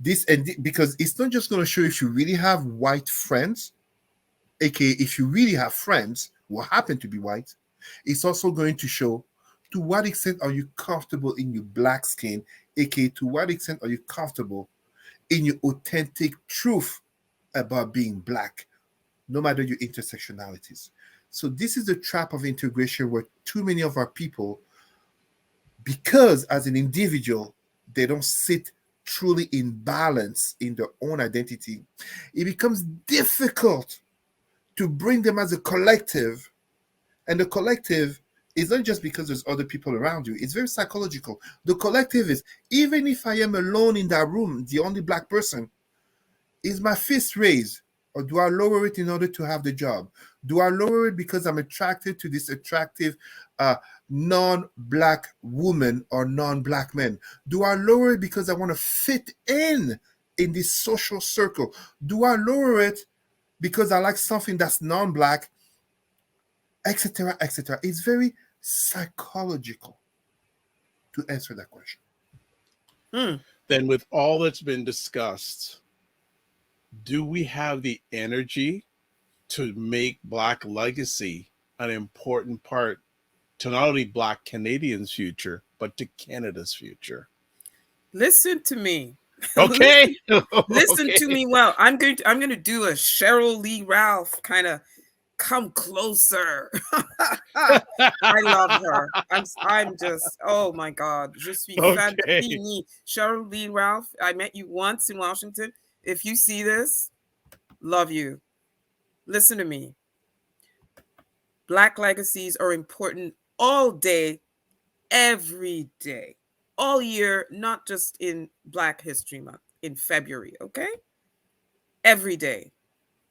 Because it's not just going to show if you really have white friends, aka if you really have friends who happen to be white. It's also going to show to what extent are you comfortable in your Black skin, aka to what extent are you comfortable in your authentic truth about being Black, no matter your intersectionalities. So this is the trap of integration where too many of our people, because as an individual, they don't sit truly in balance in their own identity, it becomes difficult to bring them as a collective. And the collective is not just because there's other people around you. It's very psychological. The collective is, even if I am alone in that room, the only Black person, is my fist raised? Or do I lower it in order to have the job? Do I lower it because I'm attracted to this attractive non-Black woman or non-Black man? Do I lower it because I want to fit in this social circle? Do I lower it because I like something that's non-Black, etc., etc.? It's very psychological to answer that question. Then, with all that's been discussed, do we have the energy to make Black legacy an important part to not only Black Canadians' future, but to Canada's future? Listen to me. Okay. Listen to me well. I'm going to do a Cheryl Lee Ralph kind of Come closer. I love her. I'm just, oh my God. Je suis fan Okay. fini. Cheryl Lee Ralph, I met you once in Washington. If you see this, love you. Listen to me. Black legacies are important all day, every day, all year, not just in Black History Month in February, okay? Every day.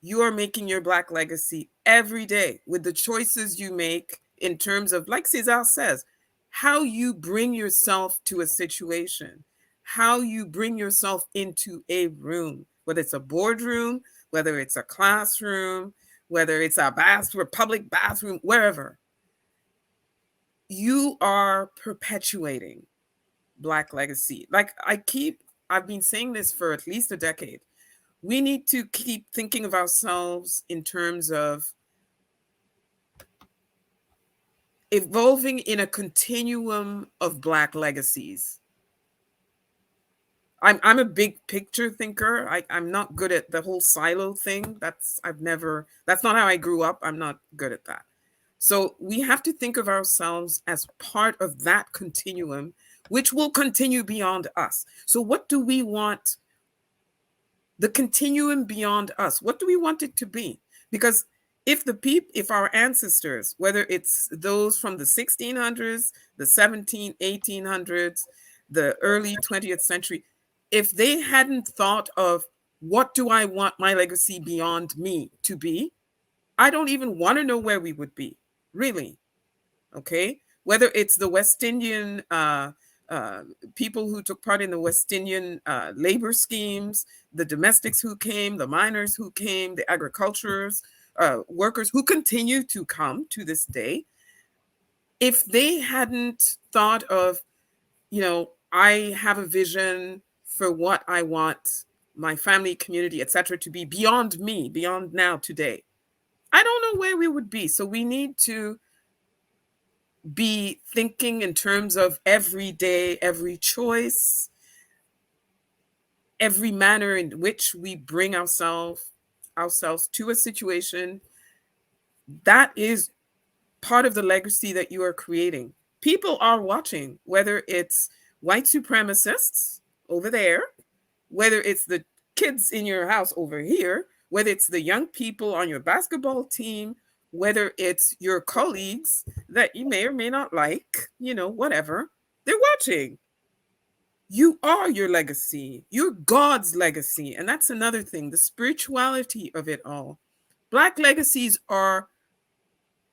You are making your Black legacy every day with the choices you make in terms of, like Cesar says, how you bring yourself to a situation, how you bring yourself into a room, whether it's a boardroom, whether it's a classroom, whether it's a bathroom, public bathroom, wherever. You are perpetuating Black legacy. Like I've been saying this for at least a decade. We need to keep thinking of ourselves in terms of evolving in a continuum of Black legacies. I'm a big picture thinker. I'm not good at the whole silo thing. That's not how I grew up. I'm not good at that. So we have to think of ourselves as part of that continuum, which will continue beyond us. So what do we want? The continuum beyond us, what do we want it to be? Because if our ancestors, whether it's those from the 1600s, the 1800s, the early 20th century, if they hadn't thought of what do I want my legacy beyond me to be, I don't even want to know where we would be, really. Okay, whether it's the West Indian people who took part in the West Indian labor schemes, the domestics who came, the miners who came, the agriculturers, workers who continue to come to this day, if they hadn't thought of, I have a vision for what I want my family, community, etc., to be beyond me, beyond now, today, I don't know where we would be. So we need to be thinking in terms of every day, every choice, every manner in which we bring ourselves to a situation. That is part of the legacy that you are creating. People are watching, whether it's white supremacists over there, whether it's the kids in your house over here, whether it's the young people on your basketball team, whether it's your colleagues that you may or may not like, whatever, they're watching. You are your legacy. You're God's legacy. And that's another thing, the spirituality of it all. Black legacies are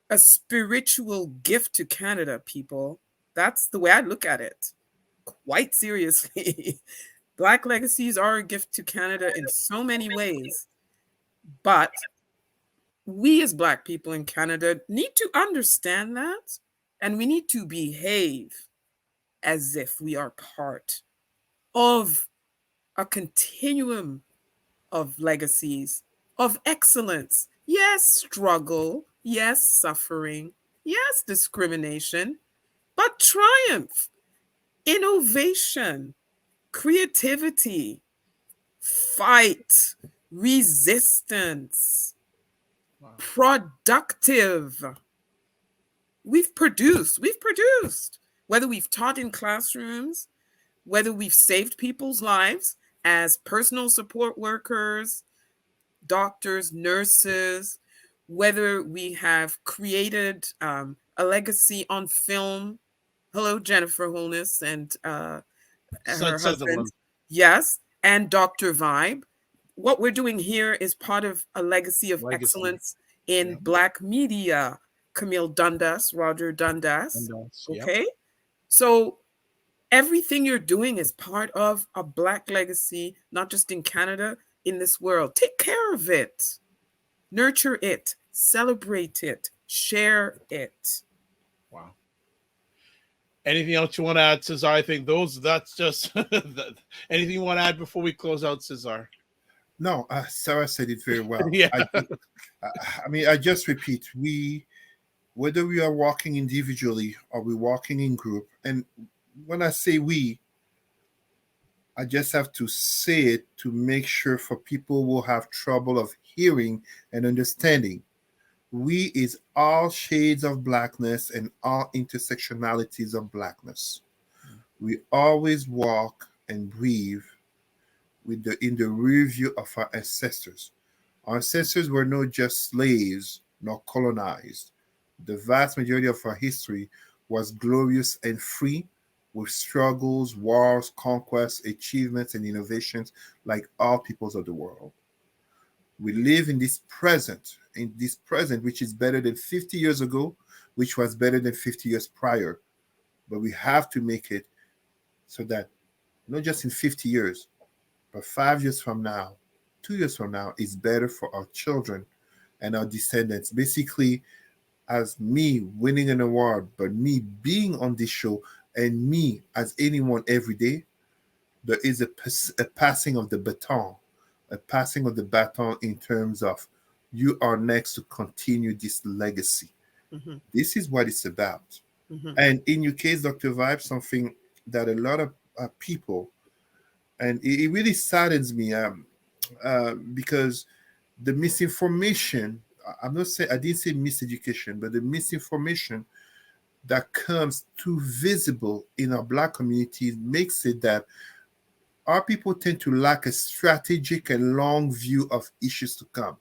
a spiritual gift to Canada, people. That's the way I look at it, quite seriously. Black legacies are a gift to Canada in so many ways. But we as Black people in Canada need to understand that, and we need to behave as if we are part of a continuum of legacies, of excellence. Yes, struggle. Yes, suffering. Yes, discrimination. But triumph, innovation, creativity, fight, resistance, wow. Productive. We've produced, whether we've taught in classrooms, whether we've saved people's lives as personal support workers, doctors, nurses, whether we have created a legacy on film. Hello, Jennifer Holness and her husband. Yes, and Dr. Vibe. What we're doing here is part of a legacy of excellence in Black media. Camille Dundas, Roger Dundas. Okay, yep. So everything you're doing is part of a Black legacy, not just in Canada, in this world. Take care of it, nurture it, celebrate it, share it. Wow. Anything else you want to add, Cesar? I think that's just anything you want to add before we close out, Cesar? No, Sarah said it very well. Yeah. I mean, I just repeat, whether we are walking individually or we're walking in group, and when I say we, I just have to say it to make sure for people who have trouble of hearing and understanding. We is all shades of blackness and all intersectionalities of blackness. We always walk and breathe with in the rear view of our ancestors. Our ancestors were not just slaves nor colonized. The vast majority of our history was glorious and free, with struggles, wars, conquests, achievements, and innovations like all peoples of the world. We live in this present, which is better than 50 years ago, which was better than 50 years prior. But we have to make it so that not just in 50 years, but 5 years from now, 2 years from now is better for our children and our descendants. Basically, as me winning an award, but me being on this show and me as anyone every day, there is a passing of the baton, a passing of the baton in terms of you are next to continue this legacy. Mm-hmm. This is what it's about. Mm-hmm. And in your case, Dr. Vibe, something that a lot of people, and it really saddens me because the misinformation, I'm not saying, I didn't say miseducation, but the misinformation that comes too visible in our Black community makes it that our people tend to lack a strategic and long view of issues to come.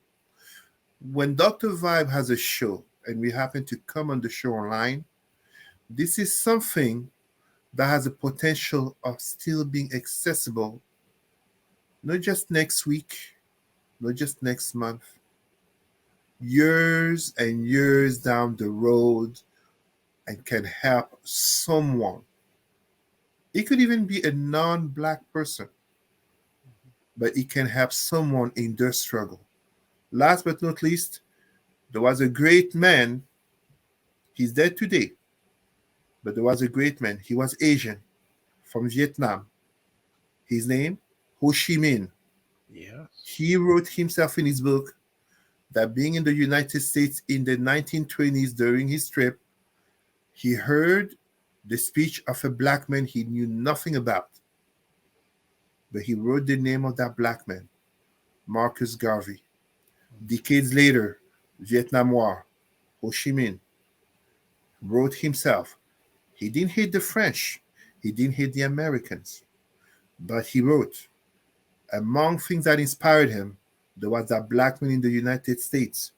When Dr. Vibe has a show and we happen to come on the show online, this is something that has a potential of still being accessible, not just next week, not just next month, years and years down the road, and can help someone. It could even be a non Black person, but it can help someone in their struggle. Last but not least, there was a great man. He's dead today, but there was a great man. He was Asian from Vietnam. His name, Ho Chi Minh. Yes. He wrote himself in his book that being in the United States in the 1920s during his trip, he heard the speech of a Black man he knew nothing about. But he wrote the name of that Black man, Marcus Garvey. Decades later, Vietnam War, Ho Chi Minh wrote himself. He didn't hate the French, he didn't hate the Americans, but he wrote, among things that inspired him, there was that Black man in the United States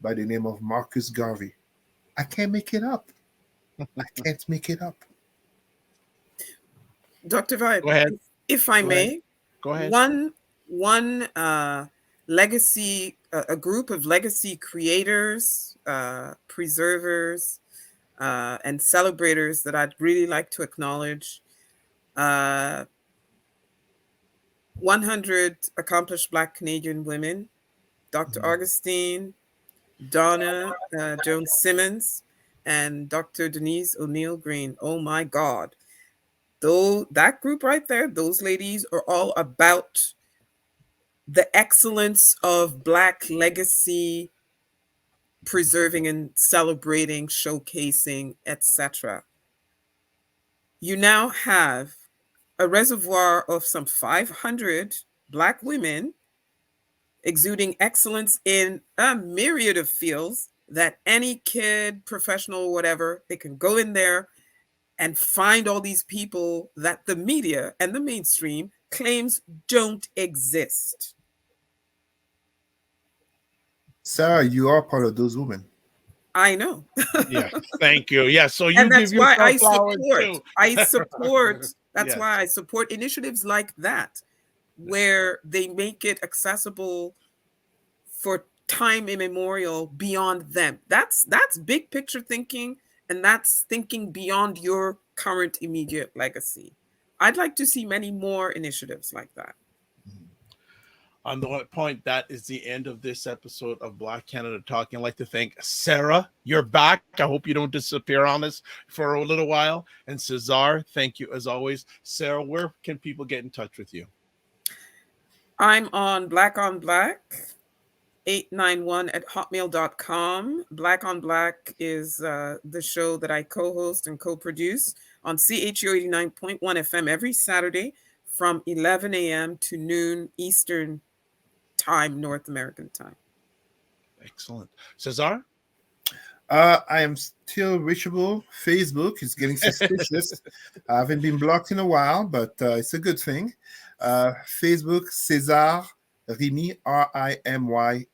by the name of Marcus Garvey. I can't make it up. I can't make it up. Dr. Vibe, Go ahead. if I Go ahead. may, Go ahead. one legacy, a group of legacy creators, preservers, and celebrators that I'd really like to acknowledge. 100 accomplished Black Canadian women, Dr. Augustine, Donna Jones Simmons, and Dr. Denise O'Neill Green. Oh my God. Though that group right there, those ladies are all about the excellence of Black legacy, preserving and celebrating, showcasing, etc. You now have a reservoir of some 500 Black women exuding excellence in a myriad of fields that any kid, professional, whatever, they can go in there and find all these people that the media and the mainstream claims don't exist. Sarah, you are part of those women. I know. Yeah. Thank you. Yeah. So you And give that's why yourself I flowers support. too. That's Yes. why I support initiatives like that, where they make it accessible for time immemorial beyond them. That's big picture thinking, and that's thinking beyond your current immediate legacy. I'd like to see many more initiatives like that. On the point, that is the end of this episode of Black Canada Talking. I'd like to thank Sarah. You're back. I hope you don't disappear on us for a little while. And Cesar, thank you as always. Sarah, where can people get in touch with you? I'm on Black 891 at hotmail.com. Black on Black is the show that I co-host and co-produce on CHU 89.1 FM every Saturday from 11 a.m. to noon Eastern time, North American time. Excellent. Cesar? I am still reachable. Facebook is getting suspicious. I haven't been blocked in a while, but it's a good thing. Facebook, Cesar Remy, Rimy, Emery,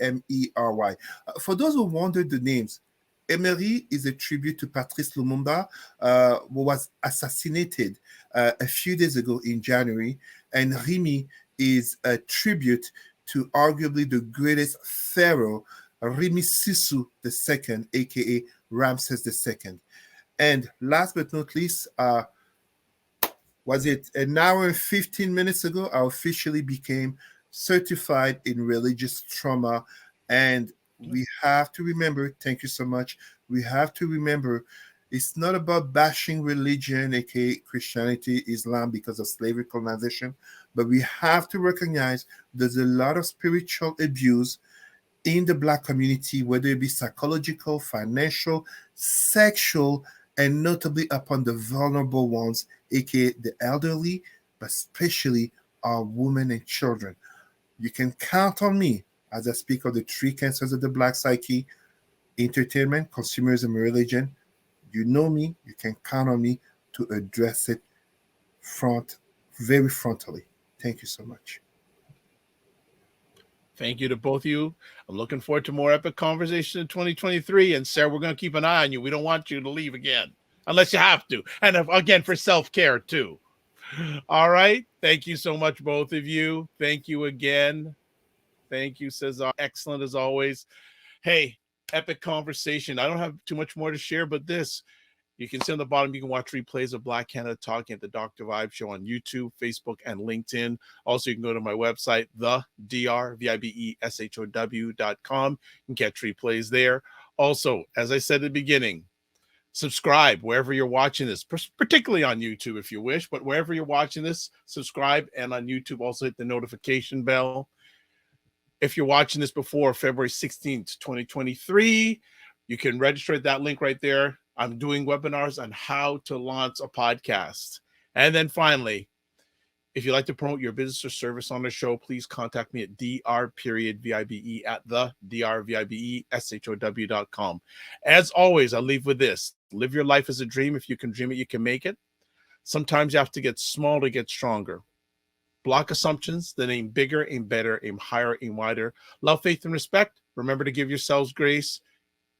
Emery. For those who wondered the names, Emery is a tribute to Patrice Lumumba, who was assassinated a few days ago in January, and Remy is a tribute to arguably the greatest pharaoh, Remy Sissu II, aka Ramses II. And last but not least, was it an hour and 15 minutes ago, I officially became certified in religious trauma. And we have to remember, thank you so much. We have to remember it's not about bashing religion, aka Christianity, Islam, because of slavery colonization, but we have to recognize there's a lot of spiritual abuse in the Black community, whether it be psychological, financial, sexual, and notably upon the vulnerable ones, aka the elderly, but especially our women and children. You can count on me as I speak of the three cancers of the Black psyche: entertainment, consumerism, religion. You know me, you can count on me to address it very frontally. Thank you so much. Thank you to both of you. I'm looking forward to more epic conversation in 2023. And Sarah, we're going to keep an eye on you. We don't want you to leave again, unless you have to. And again, for self-care too. All right. Thank you so much, both of you. Thank you again. Thank you, Cesar. Excellent as always. Hey, epic conversation. I don't have too much more to share, but this. You can see on the bottom, you can watch replays of Black Canada Talking at the Dr. Vibe Show on YouTube, Facebook, and LinkedIn. Also, you can go to my website, thedrvibeshow.com, and catch replays there. Also, as I said at the beginning, subscribe wherever you're watching this, particularly on YouTube if you wish, but wherever you're watching this, subscribe. And on YouTube, also hit the notification bell. If you're watching this before February 16th, 2023, you can register at that link right there. I'm doing webinars on how to launch a podcast. And then finally, if you'd like to promote your business or service on the show, please contact me at dr.vibe at thedrvibeshow.com. As always, I'll leave with this. Live your life as a dream. If you can dream it, you can make it. Sometimes you have to get small to get stronger. Block assumptions, then aim bigger, aim better, aim higher, aim wider. Love, faith, and respect. Remember to give yourselves grace.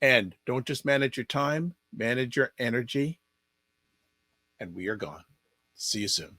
And don't just manage your time, manage your energy. And we are gone. See you soon.